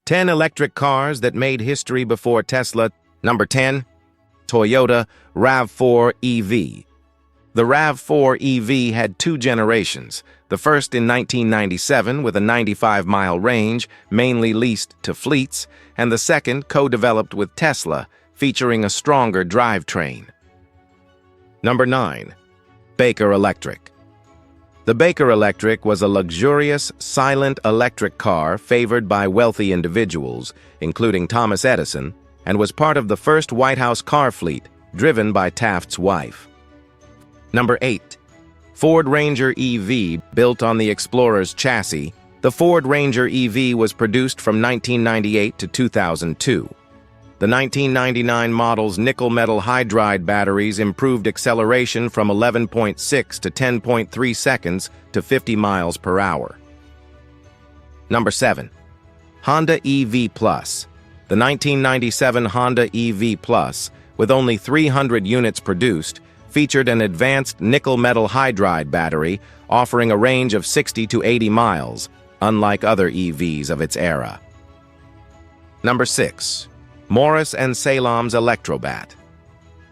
10 electric cars that made history before Tesla. Number 10, Toyota RAV4 EV. The RAV4 EV had two generations, the first in 1997 with a 95-mile range, mainly leased to fleets, and the second co-developed with Tesla, featuring a stronger drivetrain. Number 9, Baker Electric. The Baker Electric was a luxurious, silent electric car favored by wealthy individuals, including Thomas Edison, and was part of the first White House car fleet, driven by Taft's wife. Number 8, Ford Ranger EV. Built on the Explorer's chassis, the Ford Ranger EV was produced from 1998 to 2002. The 1999 model's nickel-metal hydride batteries improved acceleration from 11.6 to 10.3 seconds to 50 miles per hour. Number 7, Honda EV Plus. The 1997 Honda EV Plus, with only 300 units produced, featured an advanced nickel-metal hydride battery offering a range of 60 to 80 miles, unlike other EVs of its era. Number 6, Morris & Salem's Electrobat.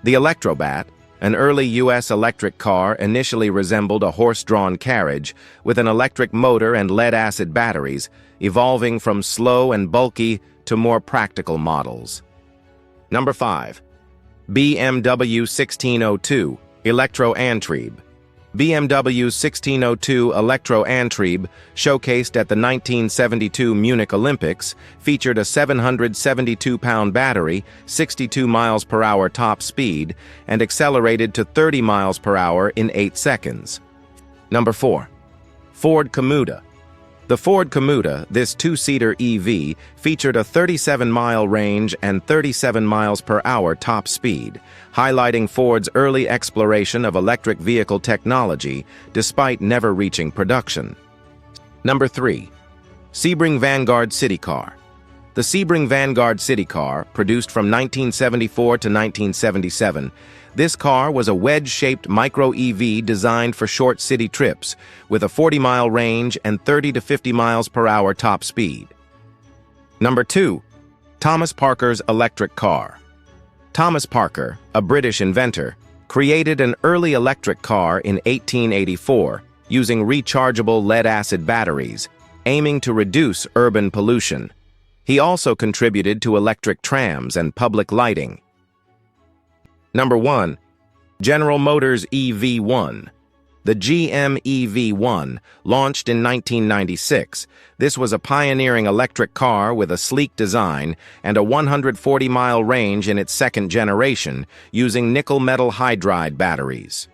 The Electrobat, an early U.S. electric car, initially resembled a horse-drawn carriage with an electric motor and lead-acid batteries, evolving from slow and bulky to more practical models. Number 5, BMW 1602 Electro-Antrieb. BMW's 1602 Electro-Antrieb, showcased at the 1972 Munich Olympics, featured a 772-pound battery, 62 miles per hour top speed, and accelerated to 30 miles per hour in 8 seconds. Number 4, Ford Komuda. The Ford Komuda, this two-seater EV, featured a 37-mile range and 37 miles per hour top speed, highlighting Ford's early exploration of electric vehicle technology despite never reaching production. Number 3, Sebring Vanguard City Car. The Sebring Vanguard City Car, produced from 1974 to 1977, this car was a wedge-shaped micro-EV designed for short city trips, with a 40-mile range and 30 to 50 miles per hour top speed. Number 2, Thomas Parker's electric car. Thomas Parker, a British inventor, created an early electric car in 1884 using rechargeable lead-acid batteries, aiming to reduce urban pollution. He also contributed to electric trams and public lighting. Number 1, General Motors EV1. The GM EV1, launched in 1996, this was a pioneering electric car with a sleek design and a 140-mile range in its second generation, using nickel-metal hydride batteries.